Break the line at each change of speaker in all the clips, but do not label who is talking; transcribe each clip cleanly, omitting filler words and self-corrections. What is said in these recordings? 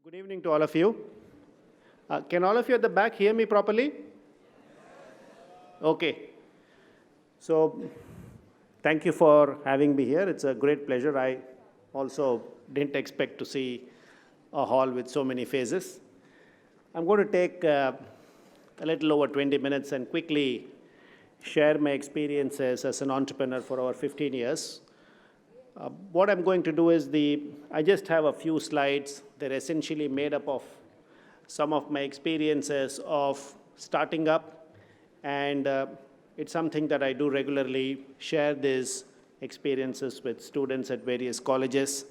Good evening to all of you. Can all of you at the back hear me properly? Okay. So, thank you for having me here. It's a great pleasure. I also didn't expect to see a hall with so many faces. I'm going to take a little over 20 minutes and quickly share my experiences as an entrepreneur for over 15 years. What I'm going to do is I just have a few slides. They're essentially made up of some of my experiences of starting up, and it's something that I do regularly, share these experiences with students at various colleges.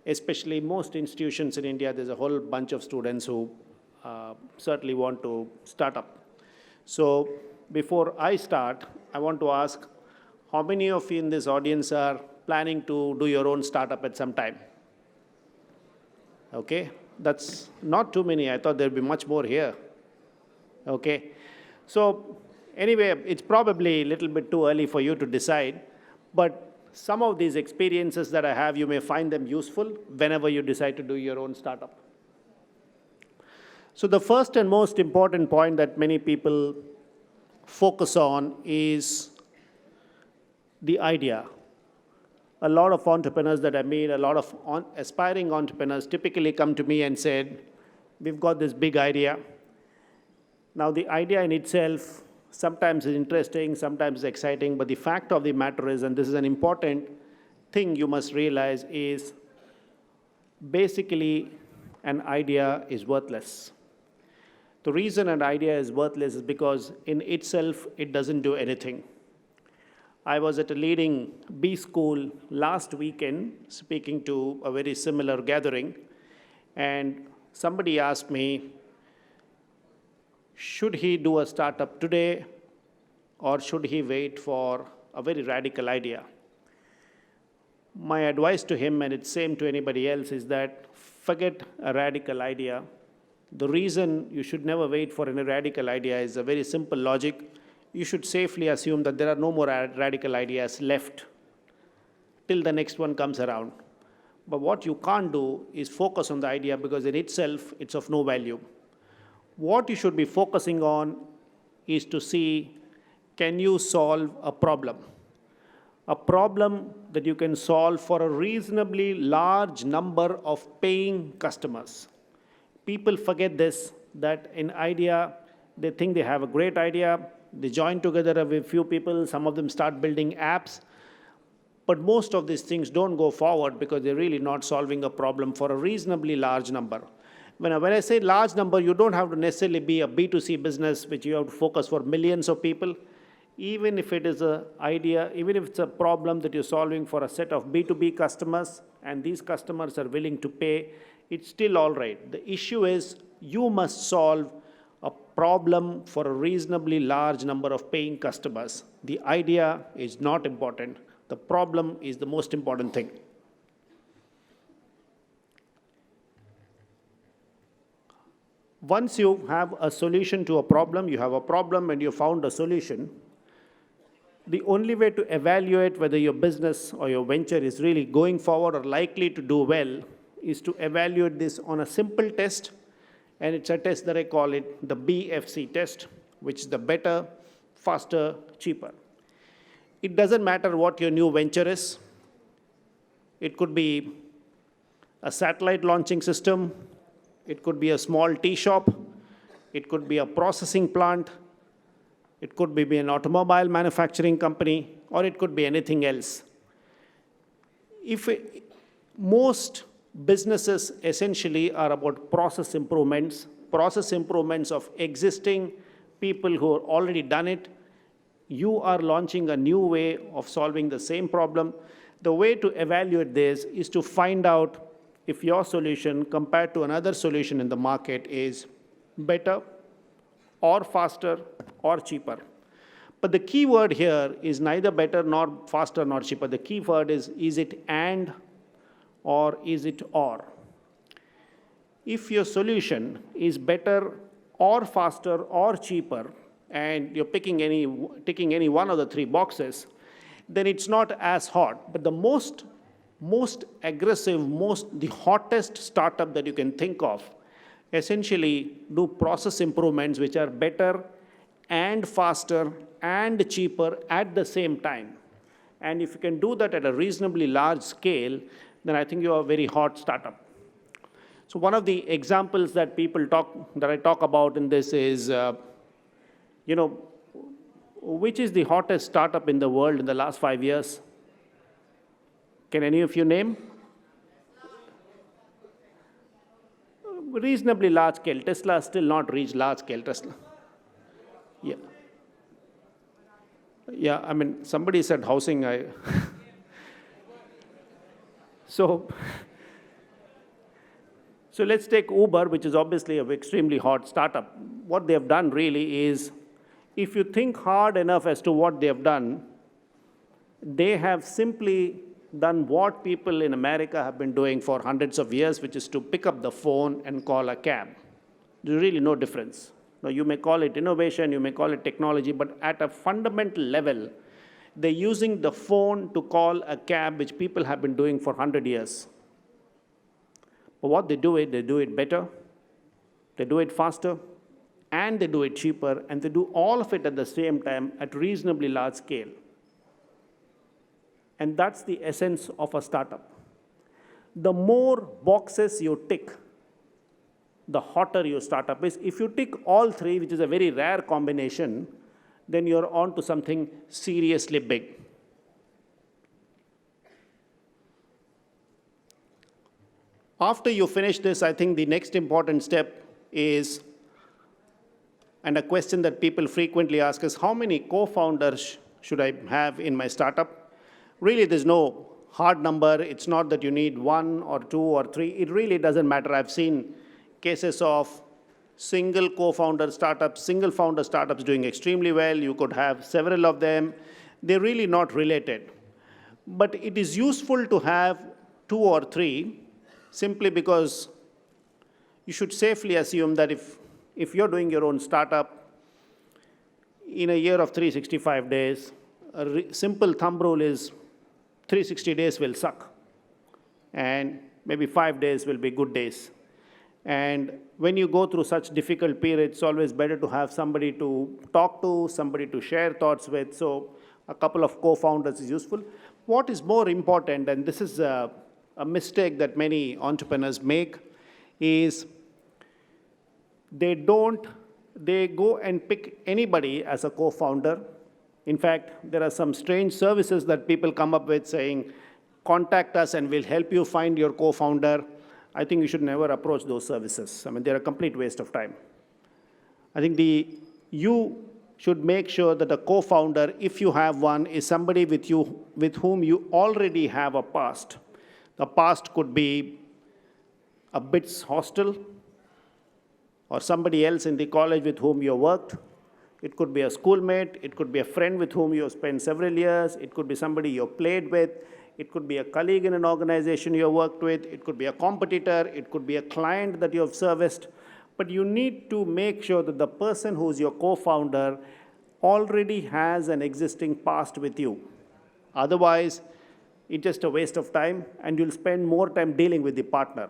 Especially most institutions in India, there's a whole bunch of students who certainly want to start up. So before I start, I want to ask, how many of you in this audience are planning to do your own startup at some time? Okay, that's not too many. I thought there'd be much more here. Okay, so anyway, it's probably a little bit too early for you to decide, but some of these experiences that I have, you may find them useful whenever you decide to do your own startup. So the first and most important point that many people focus on is the idea. A lot of entrepreneurs that I meet, a lot of aspiring entrepreneurs typically come to me and said, we've got this big idea. Now the idea in itself sometimes is interesting, sometimes is exciting, but the fact of the matter is, and this is an important thing you must realize, is basically an idea is worthless. The reason an idea is worthless is because in itself it doesn't do anything. I was at a leading B school last weekend speaking to a very similar gathering, and somebody asked me, should he do a startup today or should he wait for a very radical idea? My advice to him, and it's same to anybody else, is that forget a radical idea. The reason you should never wait for any radical idea is a very simple logic. You should safely assume that there are no more radical ideas left till the next one comes around. But what you can't do is focus on the idea, because in itself, it's of no value. What you should be focusing on is to see, can you solve a problem? A problem that you can solve for a reasonably large number of paying customers. People forget this, that in idea, they think they have a great idea. They join together with a few people, some of them start building apps, but most of these things don't go forward because they're really not solving a problem for a reasonably large number. When I say large number, you don't have to necessarily be a B2C business which you have to focus for millions of people. Even if it is an idea, even if it's a problem that you're solving for a set of B2B customers and these customers are willing to pay, it's still all right. The issue is you must solve a problem for a reasonably large number of paying customers. The idea is not important. The problem is the most important thing. Once you have a solution to a problem, you have a problem and you found a solution, the only way to evaluate whether your business or your venture is really going forward or likely to do well is to evaluate this on a simple test. And it's a test that I call it the BFC test, which is the better, faster, cheaper. It doesn't matter what your new venture is. It could be a satellite launching system. It could be a small tea shop. It could be a processing plant. It could be an automobile manufacturing company, or it could be anything else. Most businesses essentially are about process improvements of existing people who have already done it. You are launching a new way of solving the same problem. The way to evaluate this is to find out if your solution compared to another solution in the market is better or faster or cheaper. But the key word here is neither better nor faster nor cheaper. The key word is it and or is it or? If your solution is better or faster or cheaper, and you're ticking any one of the three boxes, then it's not as hot. But the most most aggressive, the hottest startup that you can think of essentially do process improvements which are better and faster and cheaper at the same time. And if you can do that at a reasonably large scale, then I think you are a very hot startup. So one of the examples that I talk about in this is, which is the hottest startup in the world in the last 5 years? Can any of you name? Reasonably large scale. Tesla has still not reached large scale. Tesla. Yeah. Yeah, I mean, somebody said housing. So let's take Uber, which is obviously an extremely hot startup. What they have done really is, if you think hard enough as to what they have done, they have simply done what people in America have been doing for hundreds of years, which is to pick up the phone and call a cab. There's really no difference. Now, you may call it innovation, you may call it technology, but at a fundamental level, they're using the phone to call a cab, which people have been doing for 100 years. But what they do it better, they do it faster, and they do it cheaper, and they do all of it at the same time at reasonably large scale. And that's the essence of a startup. The more boxes you tick, the hotter your startup is. If you tick all three, which is a very rare combination, then you're on to something seriously big. After you finish this, I think the next important step is, and a question that people frequently ask is, how many co-founders should I have in my startup? Really, there's no hard number. It's not that you need 1 or 2 or 3. It really doesn't matter. I've seen cases of single co-founder startups, single founder startups doing extremely well. You could have several of them. They're really not related. But it is useful to have 2 or 3, simply because you should safely assume that if you're doing your own startup, in a year of 365 days, a simple thumb rule is 360 days will suck, and maybe 5 days will be good days. And when you go through such difficult periods, it's always better to have somebody to talk to, somebody to share thoughts with. So a couple of co-founders is useful. What is more important, and this is a mistake that many entrepreneurs make, is they go and pick anybody as a co-founder. In fact, there are some strange services that people come up with saying, contact us and we'll help you find your co-founder. I think you should never approach those services. I mean, they're a complete waste of time. I think you should make sure that a co-founder, if you have one, is somebody with whom you already have a past. The past could be a BITS hostel, or somebody else in the college with whom you worked. It could be a schoolmate. It could be a friend with whom you spent several years. It could be somebody you played with. It could be a colleague in an organization you worked with. It could be a competitor. It could be a client that you have serviced. But you need to make sure that the person who's your co-founder already has an existing past with you. Otherwise, it's just a waste of time, and you'll spend more time dealing with the partner.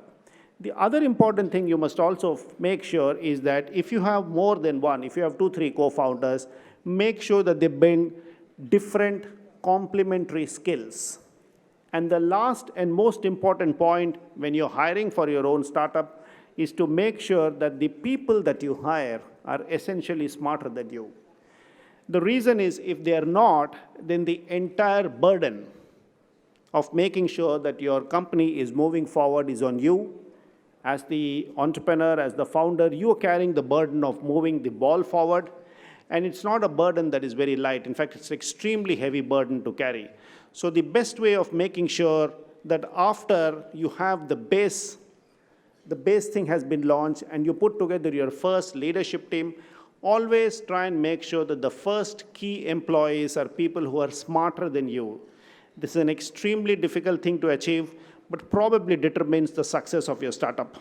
The other important thing you must also make sure is that if you have more than one, if you have 2, 3 co-founders, make sure that they bring different complementary skills. And the last and most important point when you're hiring for your own startup is to make sure that the people that you hire are essentially smarter than you. The reason is, if they are not, then the entire burden of making sure that your company is moving forward is on you. As the entrepreneur, as the founder, you are carrying the burden of moving the ball forward. And it's not a burden that is very light. In fact, it's an extremely heavy burden to carry. So the best way of making sure that after you have the base thing has been launched and you put together your first leadership team, always try and make sure that the first key employees are people who are smarter than you. This is an extremely difficult thing to achieve, but probably determines the success of your startup.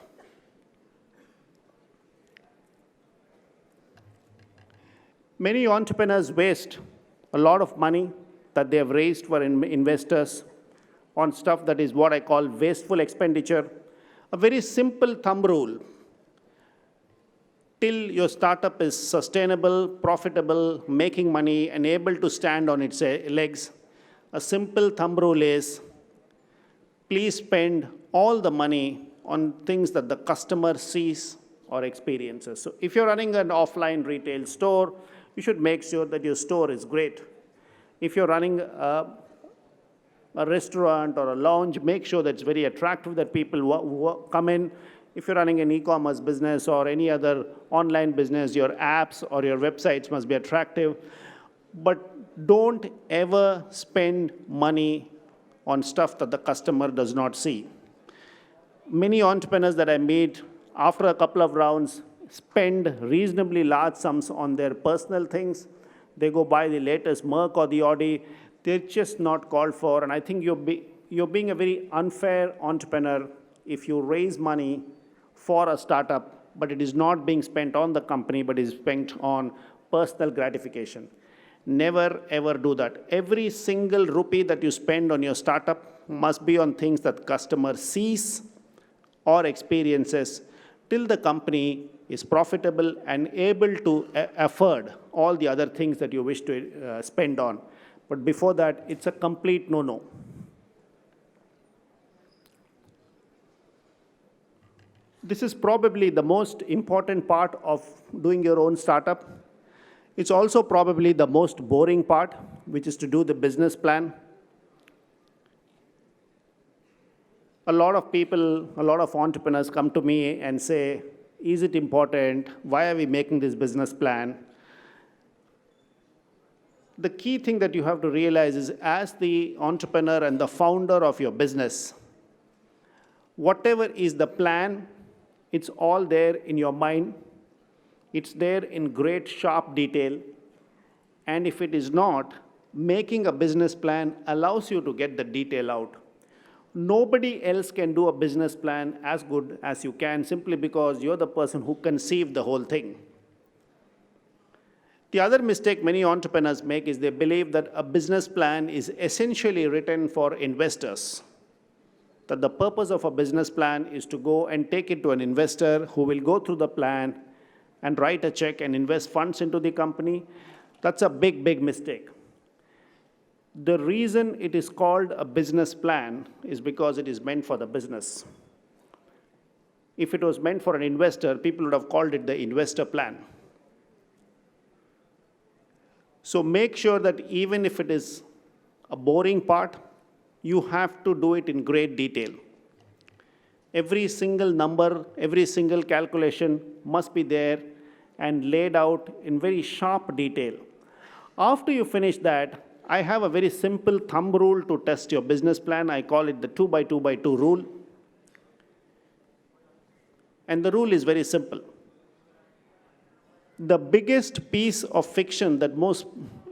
Many entrepreneurs waste a lot of money that they have raised for investors on stuff that is what I call wasteful expenditure. A very simple thumb rule: till your startup is sustainable, profitable, making money, and able to stand on its legs, a simple thumb rule is, please spend all the money on things that the customer sees or experiences. So if you're running an offline retail store, you should make sure that your store is great. If you're running a restaurant or a lounge, make sure that it's very attractive, that people who come in. If you're running an e-commerce business or any other online business, your apps or your websites must be attractive. But don't ever spend money on stuff that the customer does not see. Many entrepreneurs that I meet, after a couple of rounds, spend reasonably large sums on their personal things. They go buy the latest Merc or the Audi. They're just not called for. And I think you're being a very unfair entrepreneur if you raise money for a startup, but it is not being spent on the company, but is spent on personal gratification. Never, ever do that. Every single rupee that you spend on your startup must be on things that customer sees or experiences till the company is profitable and able to afford all the other things that you wish to spend on. But before that, it's a complete no-no. This is probably the most important part of doing your own startup. It's also probably the most boring part, which is to do the business plan. A lot of people, a lot of entrepreneurs come to me and say, is it important? Why are we making this business plan? The key thing that you have to realize is, as the entrepreneur and the founder of your business, whatever is the plan, it's all there in your mind. It's there in great sharp detail. And if it is not, making a business plan allows you to get the detail out. Nobody else can do a business plan as good as you can, simply because you're the person who conceived the whole thing. The other mistake many entrepreneurs make is they believe that a business plan is essentially written for investors. That the purpose of a business plan is to go and take it to an investor who will go through the plan and write a check and invest funds into the company. That's a big, big mistake. The reason it is called a business plan is because it is meant for the business. If it was meant for an investor, people would have called it the investor plan. So make sure that even if it is a boring part, you have to do it in great detail. Every single number, every single calculation must be there and laid out in very sharp detail. After you finish that, I have a very simple thumb rule to test your business plan. I call it the 2 by 2 by 2 rule. And the rule is very simple. The biggest piece of fiction that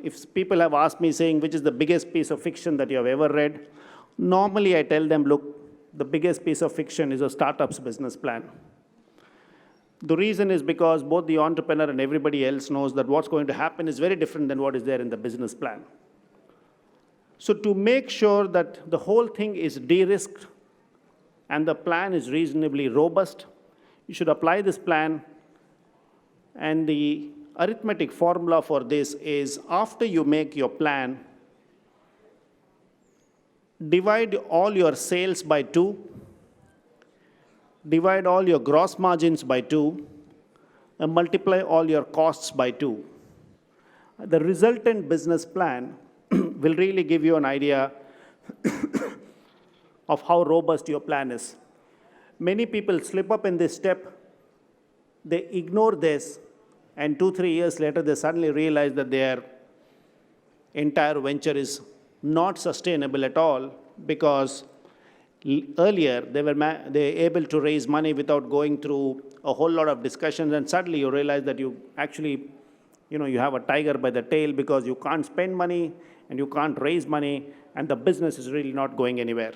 if people have asked me saying, which is the biggest piece of fiction that you have ever read, normally I tell them, look, the biggest piece of fiction is a startup's business plan. The reason is because both the entrepreneur and everybody else knows that what's going to happen is very different than what is there in the business plan. So to make sure that the whole thing is de-risked and the plan is reasonably robust, you should apply this plan. And the arithmetic formula for this is, after you make your plan, divide all your sales by 2, divide all your gross margins by 2, and multiply all your costs by 2. The resultant business plan will really give you an idea of how robust your plan is. Many people slip up in this step. They ignore this, and 2-3 years later, they suddenly realize that their entire venture is not sustainable at all, because earlier they were able to raise money without going through a whole lot of discussions, and suddenly you realize that you actually, you have a tiger by the tail, because you can't spend money and you can't raise money, and the business is really not going anywhere.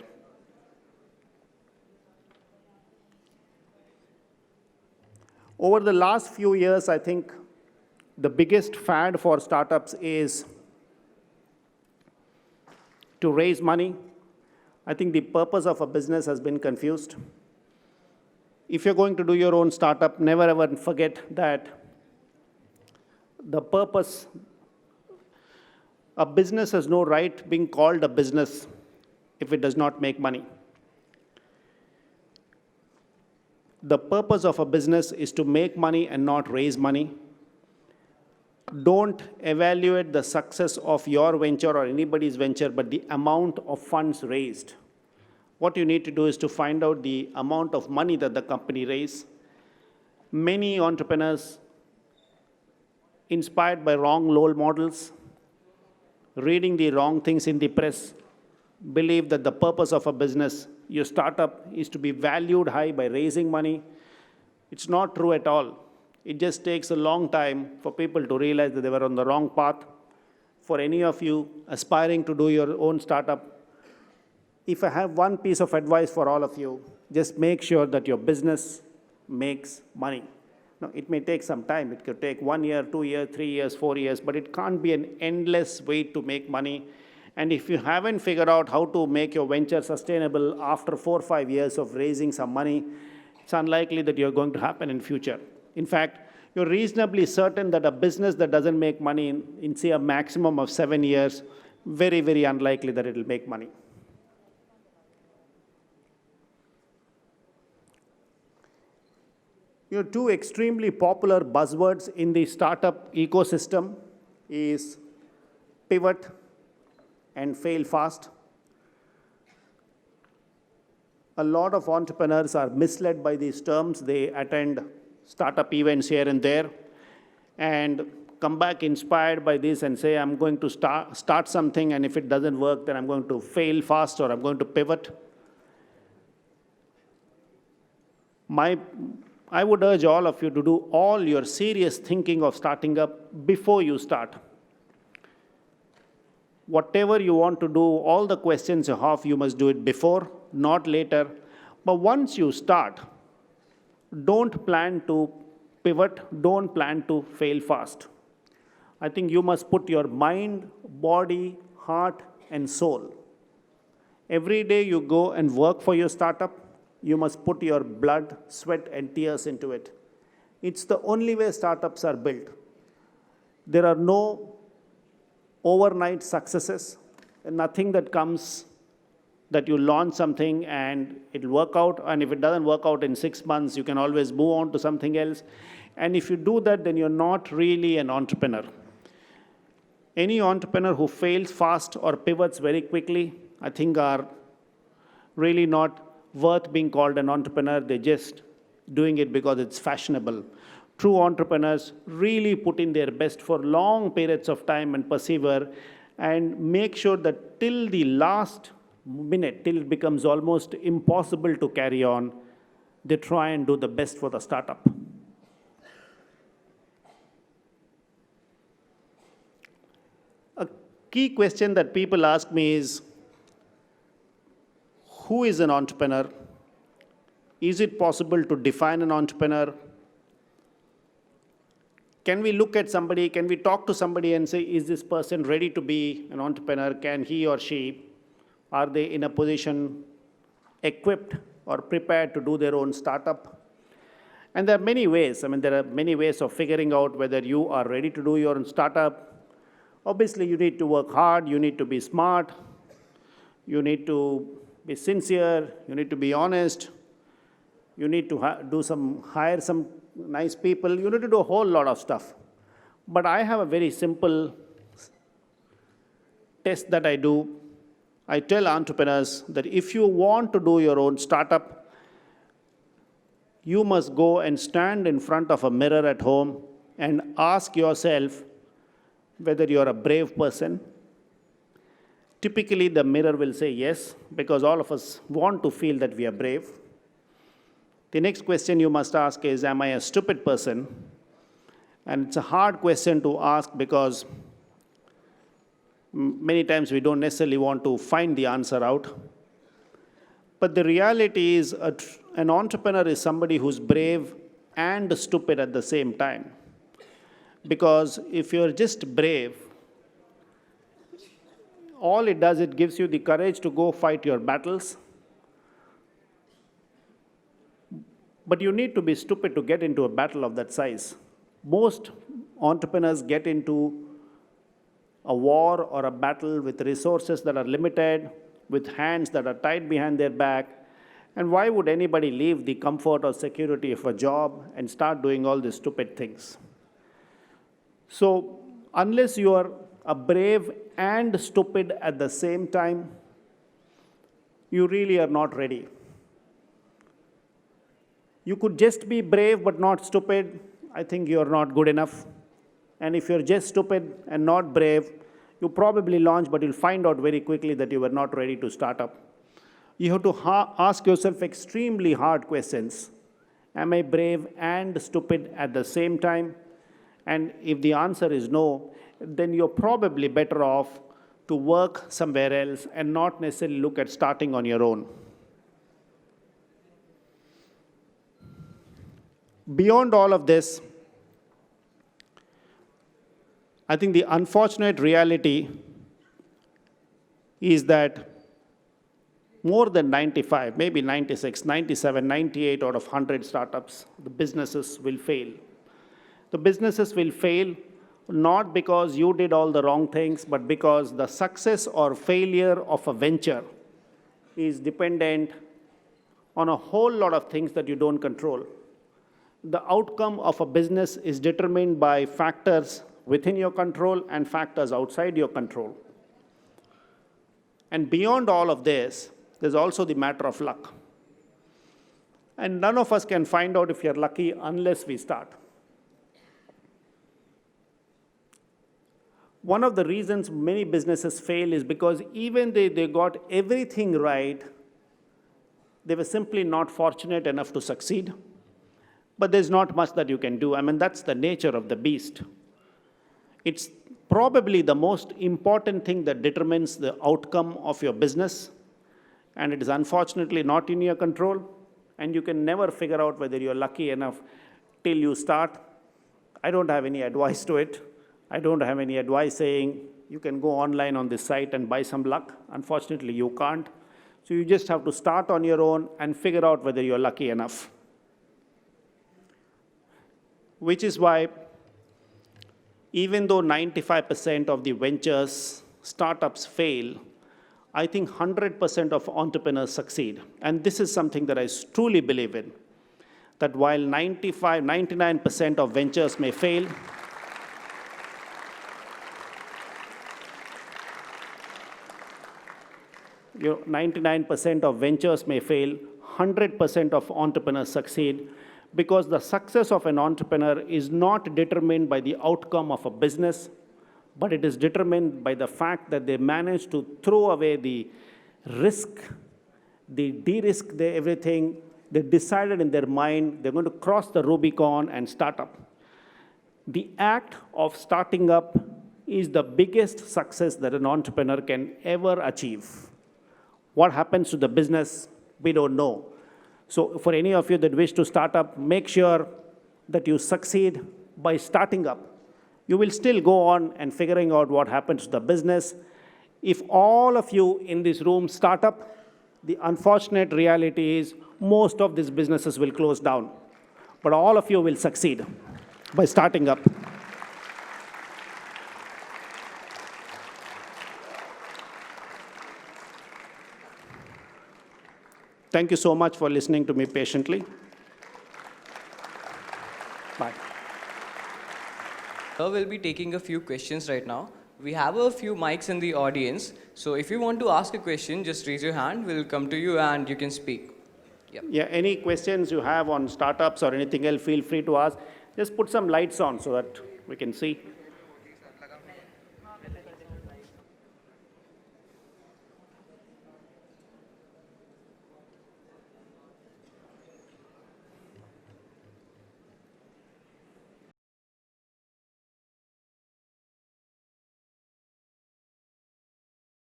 Over the last few years, I think the biggest fad for startups is to raise money. I think the purpose of a business has been confused. If you're going to do your own startup, never ever forget that the purpose, a business has no right being called a business if it does not make money. The purpose of a business is to make money and not raise money. Don't evaluate the success of your venture or anybody's venture, but the amount of funds raised. What you need to do is to find out the amount of money that the company raised. Many entrepreneurs, inspired by wrong role models, reading the wrong things in the press, believe that the purpose of a business, your startup, is to be valued high by raising money. It's not true at all. It just takes a long time for people to realize that they were on the wrong path. For any of you aspiring to do your own startup, if I have one piece of advice for all of you, just make sure that your business makes money. Now, it may take some time. It could take 1 year, 2 years, 3 years, 4 years, but it can't be an endless way to make money. And if you haven't figured out how to make your venture sustainable after 4 or 5 years of raising some money, it's unlikely that you're going to happen in future. In fact, you're reasonably certain that a business that doesn't make money in say, a maximum of 7 years, very, very unlikely that it'll make money. Two extremely popular buzzwords in the startup ecosystem is pivot and fail fast. A lot of entrepreneurs are misled by these terms. They attend startup events here and there and come back inspired by this and say, I'm going to start something, and if it doesn't work, then I'm going to fail fast or I'm going to pivot. I would urge all of you to do all your serious thinking of starting up before you start. Whatever you want to do, all the questions you have, you must do it before, not later. But once you start, don't plan to pivot, don't plan to fail fast. I think you must put your mind, body, heart, and soul. Every day you go and work for your startup, you must put your blood, sweat, and tears into it. It's the only way startups are built. There are no overnight successes, and nothing that comes that you launch something and it'll work out, and if it doesn't work out in 6 months, you can always move on to something else. And if you do that, then you're not really an entrepreneur. Any entrepreneur who fails fast or pivots very quickly, I think are really not worth being called an entrepreneur. They're just doing it because it's fashionable. True entrepreneurs really put in their best for long periods of time and persevere and make sure that till the last minute, till it becomes almost impossible to carry on, they try and do the best for the startup. A key question that people ask me is, who is an entrepreneur? Is it possible to define an entrepreneur? Can we look at somebody, can we talk to somebody and say, is this person ready to be an entrepreneur? Can he or she, are they in a position equipped or prepared to do their own startup? And there are many ways. There are many ways of figuring out whether you are ready to do your own startup. Obviously, you need to work hard, you need to be smart, you need to be sincere, you need to be honest, you need to hire some nice people, you need to do a whole lot of stuff. But I have a very simple test that I do. I tell entrepreneurs that if you want to do your own startup, you must go and stand in front of a mirror at home and ask yourself whether you're a brave person. Typically, the mirror will say yes, because all of us want to feel that we are brave. The next question you must ask is, am I a stupid person? And it's a hard question to ask because many times we don't necessarily want to find the answer out. But the reality is an entrepreneur is somebody who's brave and stupid at the same time. Because if you're just brave, all it does, it gives you the courage to go fight your battles. But you need to be stupid to get into a battle of that size. Most entrepreneurs get into a war or a battle with resources that are limited, with hands that are tied behind their back. And why would anybody leave the comfort or security of a job and start doing all these stupid things? So, unless you are a brave and stupid at the same time, you really are not ready. You could just be brave but not stupid. I think you're not good enough. And if you're just stupid and not brave, you probably launch, but you'll find out very quickly that you were not ready to start up. You have to ask yourself extremely hard questions. Am I brave and stupid at the same time? And if the answer is no, then you're probably better off to work somewhere else and not necessarily look at starting on your own. Beyond all of this, I think the unfortunate reality is that more than 95, maybe 96, 97, 98 out of 100 startups, the businesses will fail. The businesses will fail not because you did all the wrong things, but because the success or failure of a venture is dependent on a whole lot of things that you don't control. The outcome of a business is determined by factors within your control and factors outside your control. And beyond all of this, there's also the matter of luck. And none of us can find out if you're lucky unless we start. One of the reasons many businesses fail is because even they got everything right, they were simply not fortunate enough to succeed. But there's not much that you can do. I mean, that's the nature of the beast. It's probably the most important thing that determines the outcome of your business, and it is unfortunately not in your control, and you can never figure out whether you're lucky enough till you start. I don't have any advice to it. I don't have any advice saying you can go online on this site and buy some luck. Unfortunately, you can't. So you just have to start on your own and figure out whether you're lucky enough. Which is why, even though 95% of the ventures, startups fail, I think 100% of entrepreneurs succeed. And this is something that I truly believe in, that while 99% of ventures may fail, 99% of ventures may fail, 100% of entrepreneurs succeed, because the success of an entrepreneur is not determined by the outcome of a business, but it is determined by the fact that they manage to throw away the risk, they de-risk everything, they decided in their mind they're going to cross the Rubicon and start up. The act of starting up is the biggest success that an entrepreneur can ever achieve. What happens to the business, we don't know. So for any of you that wish to start up, make sure that you succeed by starting up. You will still go on and figuring out what happens to the business. If all of you in this room start up, the unfortunate reality is most of these businesses will close down. But all of you will succeed by starting up. Thank you so much for listening to me patiently. Bye.
We'll be taking a few questions right now. We have a few mics in the audience. So if you want to ask a question, just raise your hand. We'll come to you and you can speak. Yep.
Yeah, any questions you have on startups or anything else, feel free to ask. Just put some lights on so that we can see.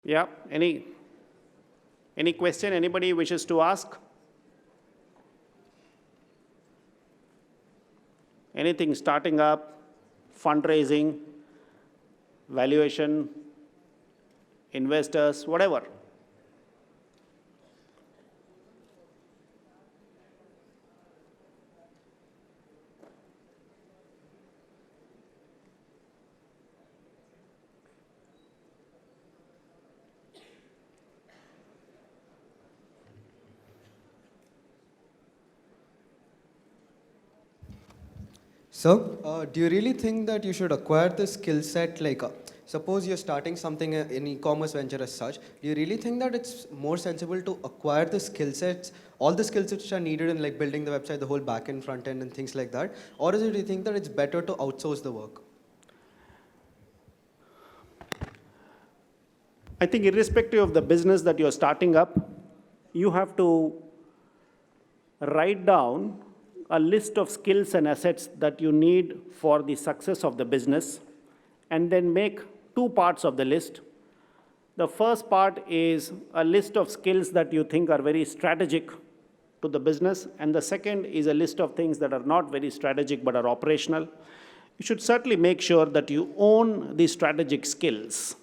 Yeah, any question anybody wishes to ask? Anything starting up, fundraising, valuation? investors, whatever.
So, do you really think that you should acquire the skill set? Like, suppose you're starting something in e-commerce venture as such. Do you really think that it's more sensible to acquire the skill sets, all the skill sets which are needed in like building the website, the whole back end, front end, and things like that, or do you think that it's better to outsource the work?
I think irrespective of the business that you're starting up, you have to write down a list of skills and assets that you need for the success of the business, and then make two parts of the list. The first part is a list of skills that you think are very strategic to the business, and the second is a list of things that are not very strategic but are operational. You should certainly make sure that you own the strategic skills.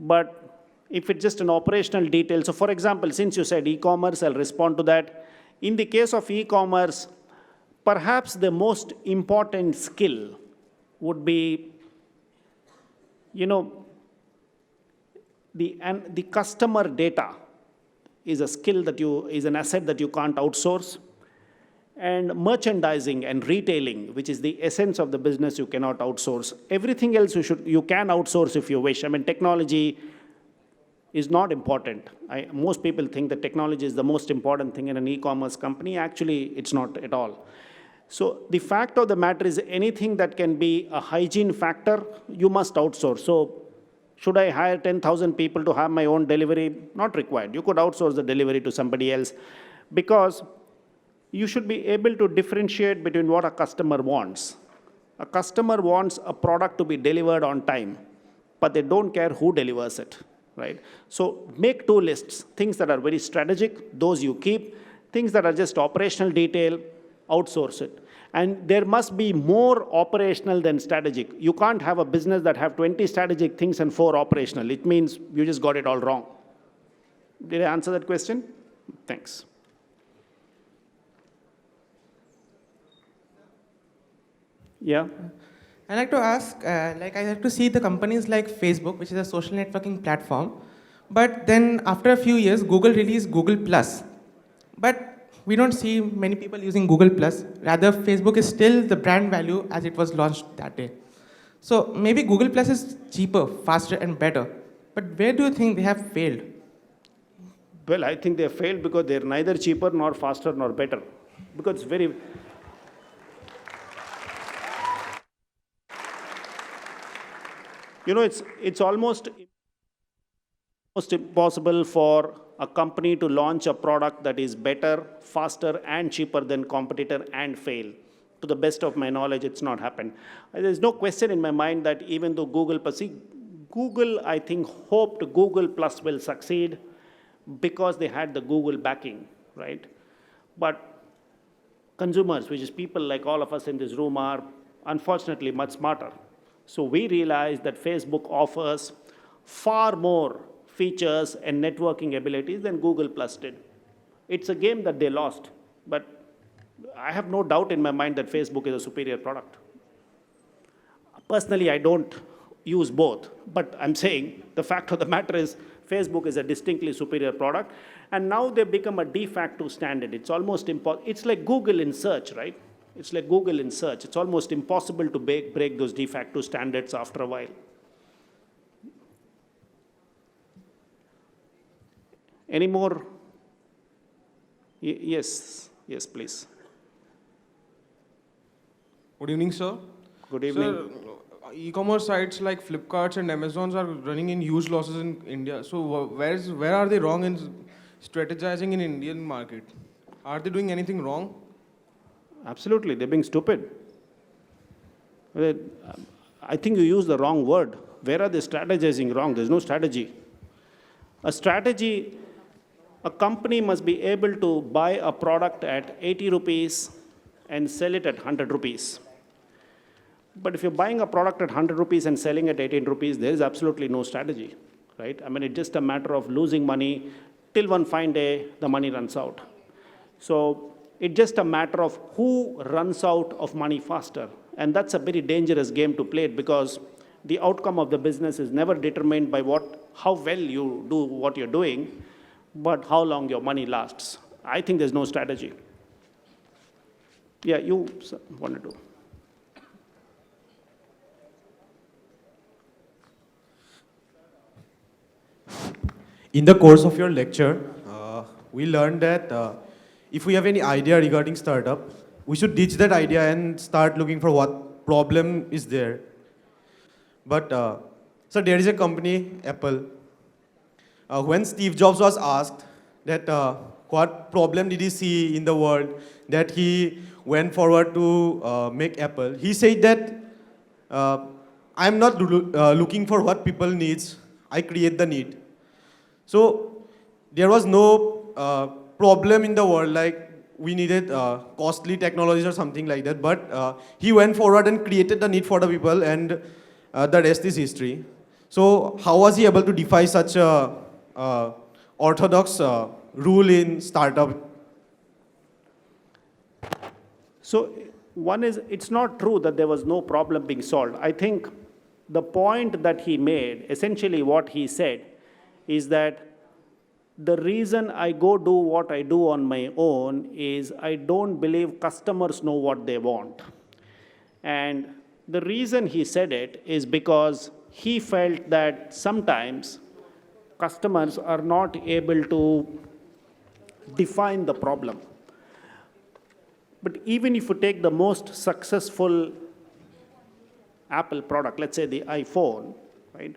But if it's just an operational detail, so for example, since you said e-commerce, I'll respond to that. In the case of e-commerce, perhaps the most important skill would be, the customer data is a skill is an asset that you can't outsource. And merchandising and retailing, which is the essence of the business, you cannot outsource. Everything else you can outsource if you wish. I mean, technology is not important. Most people think that technology is the most important thing in an e-commerce company. Actually, it's not at all. So the fact of the matter is anything that can be a hygiene factor, you must outsource. So should I hire 10,000 people to have my own delivery? Not required. You could outsource the delivery to somebody else, because you should be able to differentiate between what a customer wants. A customer wants a product to be delivered on time, but they don't care who delivers it, right? So make two lists: things that are very strategic, those you keep; things that are just operational detail, outsource it. And there must be more operational than strategic. You can't have a business that have 20 strategic things and 4 operational. It means you just got it all wrong. Did I answer that question? Thanks. Yeah.
I like to ask, I like to see the companies like Facebook, which is a social networking platform, but then after a few years, Google released Google Plus. But we don't see many people using Google Plus. Rather, Facebook is still the brand value as it was launched that day. So maybe Google Plus is cheaper, faster, and better. But where do you think they have failed?
Well, I think they failed because they're neither cheaper nor faster nor better. Because it's almost impossible for a company to launch a product that is better, faster, and cheaper than competitor and fail. To the best of my knowledge, it's not happened. There's no question in my mind that even though Google, I think, hoped Google Plus will succeed because they had the Google backing, right? But consumers, which is people like all of us in this room, are unfortunately much smarter. So we realized that Facebook offers far more features and networking abilities than Google Plus did. It's a game that they lost, but I have no doubt in my mind that Facebook is a superior product. Personally, I don't use both, but I'm saying the fact of the matter is Facebook is a distinctly superior product, and now they've become a de facto standard. It's almost impossible. It's like Google in search, right? It's like Google in search. It's almost impossible to break those de facto standards after a while. Any more? Yes, please.
Good evening, sir.
Good evening.
Sir, e-commerce sites like Flipkarts and Amazons are running in huge losses in India. So where are they wrong in strategizing in Indian market? Are they doing anything wrong?
Absolutely, they're being stupid. I think you used the wrong word. Where are they strategizing wrong? There's no strategy. A company must be able to buy a product at 80 rupees and sell it at 100 rupees. But if you're buying a product at 100 rupees and selling at 18 rupees, there is absolutely no strategy. right? I mean, it's just a matter of losing money till one fine day the money runs out. So it's just a matter of who runs out of money faster. And that's a very dangerous game to play because the outcome of the business is never determined by how well you do what you're doing, but how long your money lasts. I think there's no strategy. Yeah, you want to do.
In the course of your lecture, we learned that if we have any idea regarding startup, we should ditch that idea and start looking for what problem is there. But so there is a company, Apple. When Steve Jobs was asked that what problem did he see in the world that he went forward to make Apple, he said that I'm not looking for what people needs, I create the need. So there was no problem in the world like we needed costly technologies or something like that, but he went forward and created the need for the people, and the rest is history. So how was he able to defy such a orthodox rule in startup?
So one is, it's not true that there was no problem being solved. I think the point that he made, essentially what he said, is that the reason I go do what I do on my own is I don't believe customers know what they want. And the reason he said it is because he felt that sometimes customers are not able to define the problem. But even if you take the most successful Apple product, let's say the iPhone, right?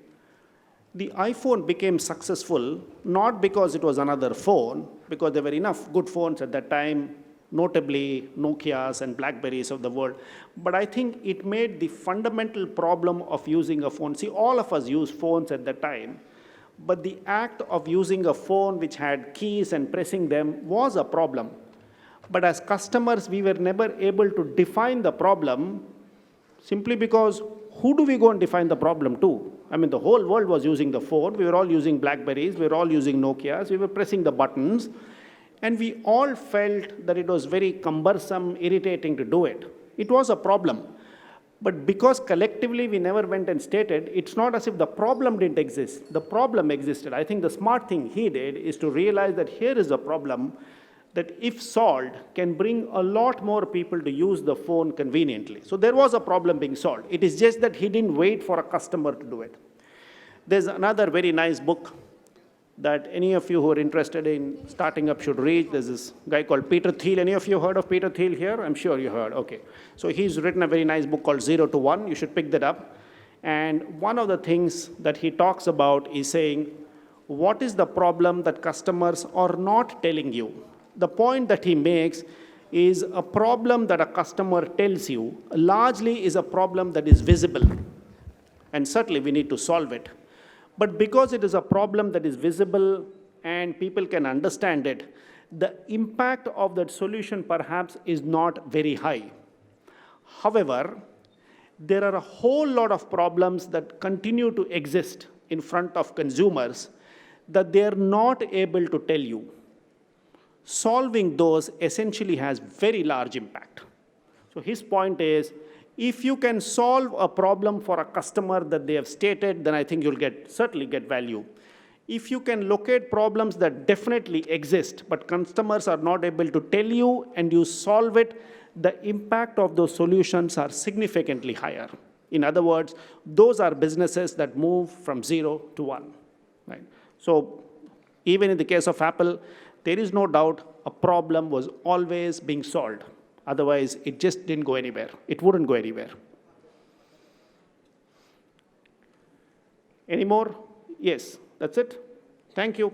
The iPhone became successful not because it was another phone, because there were enough good phones at that time, notably Nokias and Blackberries of the world. But I think it made the fundamental problem of using a phone. See, all of us used phones at that time, but the act of using a phone which had keys and pressing them was a problem. But as customers, we were never able to define the problem simply because who do we go and define the problem to? I mean, the whole world was using the phone. We were all using Blackberries. We were all using Nokias. We were pressing the buttons. And we all felt that it was very cumbersome, irritating to do it. It was a problem. But because collectively we never went and stated, it's not as if the problem didn't exist. The problem existed. I think the smart thing he did is to realize that here is a problem that if solved can bring a lot more people to use the phone conveniently. So there was a problem being solved. It is just that he didn't wait for a customer to do it. There's another very nice book that any of you who are interested in starting up should read. There's this guy called Peter Thiel. Any of you heard of Peter Thiel here? I'm sure you heard. Okay. So he's written a very nice book called 0 to 1. You should pick that up. And one of the things that he talks about is saying, what is the problem that customers are not telling you? The point that he makes is a problem that a customer tells you largely is a problem that is visible. And certainly we need to solve it. But because it is a problem that is visible and people can understand it, the impact of that solution perhaps is not very high. However, there are a whole lot of problems that continue to exist in front of consumers that they are not able to tell you. Solving those essentially has very large impact. So his point is, if you can solve a problem for a customer that they have stated, then I think you'll certainly get value. If you can locate problems that definitely exist, but customers are not able to tell you and you solve it, the impact of those solutions are significantly higher. In other words, those are businesses that move from 0 to 1. Right? So even in the case of Apple, there is no doubt a problem was always being solved. Otherwise, it just didn't go anywhere. It wouldn't go anywhere. Any more? Yes, that's it. Thank you.